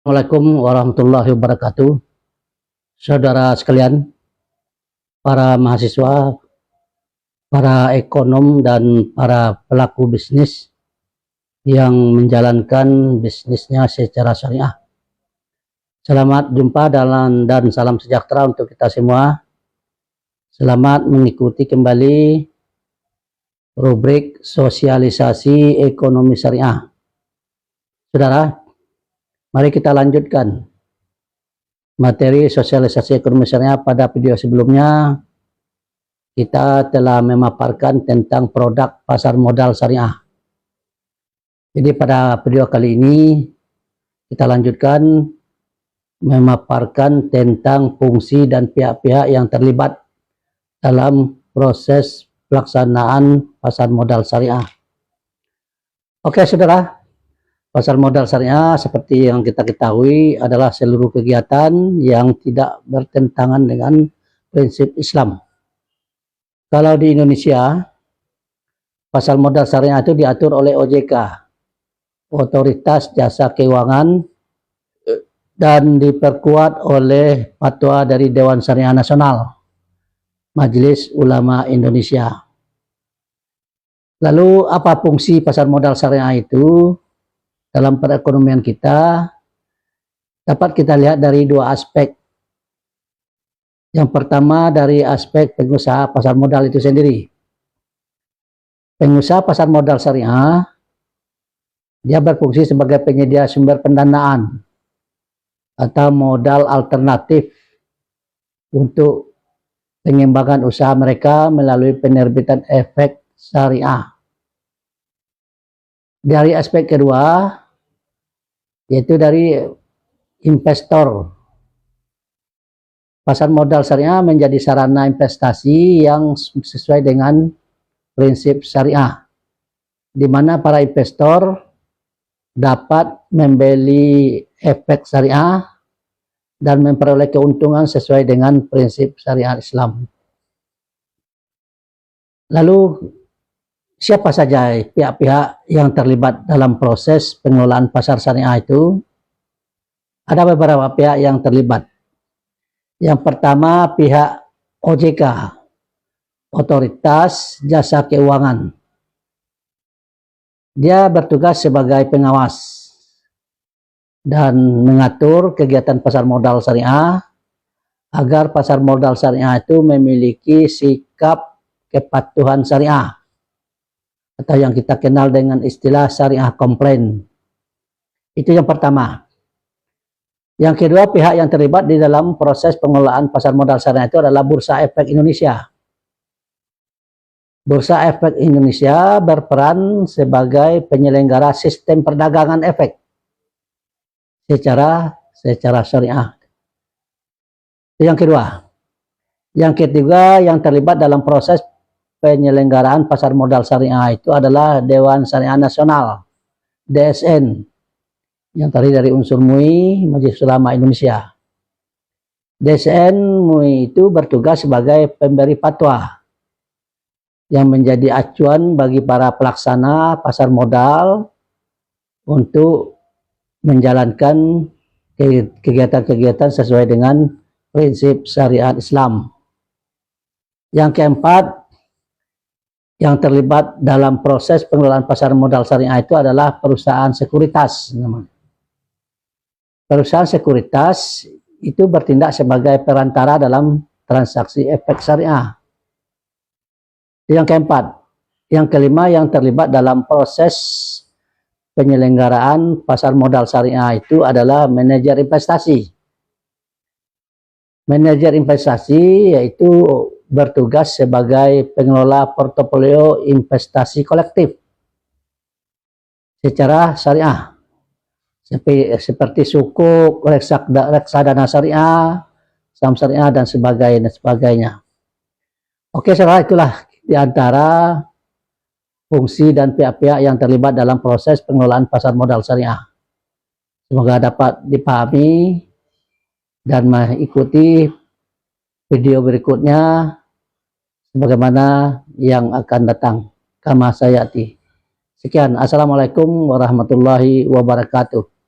Assalamualaikum warahmatullahi wabarakatuh. Saudara sekalian, para mahasiswa, para ekonom, dan para pelaku bisnis yang menjalankan bisnisnya secara syariah. Selamat jumpa dan salam sejahtera untuk kita semua. Selamat mengikuti kembali rubrik sosialisasi ekonomi syariah. Saudara, mari kita lanjutkan materi sosialisasi ekonomi syariah. Pada video sebelumnya kita telah memaparkan tentang produk pasar modal syariah. Jadi pada video kali ini kita lanjutkan memaparkan tentang fungsi dan pihak-pihak yang terlibat dalam proses pelaksanaan pasar modal syariah. Oke saudara, pasar modal syariah seperti yang kita ketahui adalah seluruh kegiatan yang tidak bertentangan dengan prinsip Islam. Kalau di Indonesia, pasar modal syariah itu diatur oleh OJK, Otoritas Jasa Keuangan, dan diperkuat oleh fatwa dari Dewan Syariah Nasional, Majelis Ulama Indonesia. Lalu apa fungsi pasar modal syariah itu dalam perekonomian kita? Dapat kita lihat dari dua aspek. Yang pertama dari aspek pengusaha pasar modal itu sendiri. Pengusaha pasar modal syariah, dia berfungsi sebagai penyedia sumber pendanaan atau modal alternatif untuk pengembangan usaha mereka melalui penerbitan efek syariah. Dari aspek kedua, yaitu dari investor. Pasar modal syariah menjadi sarana investasi yang sesuai dengan prinsip syariah, di mana para investor dapat membeli efek syariah dan memperoleh keuntungan sesuai dengan prinsip syariat Islam. Lalu siapa saja pihak-pihak yang terlibat dalam proses pengelolaan pasar syariah itu? Ada beberapa pihak yang terlibat. Yang pertama pihak OJK, Otoritas Jasa Keuangan. Dia bertugas sebagai pengawas dan mengatur kegiatan pasar modal syariah agar pasar modal syariah itu memiliki sikap kepatuhan syariah, atau yang kita kenal dengan istilah syariah komplain. Itu yang pertama. Yang kedua, pihak yang terlibat di dalam proses pengelolaan pasar modal syariah itu adalah Bursa Efek Indonesia. Bursa Efek Indonesia berperan sebagai penyelenggara sistem perdagangan efek secara syariah. Yang kedua. Yang ketiga yang terlibat dalam proses penyelenggaraan pasar modal syariah itu adalah Dewan Syariah Nasional, DSN, yang tadi dari unsur MUI, Majelis Ulama Indonesia. DSN MUI itu bertugas sebagai pemberi fatwa yang menjadi acuan bagi para pelaksana pasar modal untuk menjalankan kegiatan-kegiatan sesuai dengan prinsip syariat Islam. Yang keempat, yang terlibat dalam proses pengelolaan pasar modal syariah itu adalah perusahaan sekuritas. Perusahaan sekuritas itu bertindak sebagai perantara dalam transaksi efek syariah. Yang keempat. Yang kelima, yang terlibat dalam proses penyelenggaraan pasar modal syariah itu adalah manajer investasi. Manajer investasi yaitu bertugas sebagai pengelola portofolio investasi kolektif secara syariah, seperti sukuk, reksadana syariah, saham syariah, dan sebagainya. Oke, saudara, itulah diantara fungsi dan pihak-pihak yang terlibat dalam proses pengelolaan pasar modal syariah. Semoga dapat dipahami dan mengikuti video berikutnya sebagaimana yang akan datang. Kama sayati. Sekian. Assalamualaikum warahmatullahi wabarakatuh.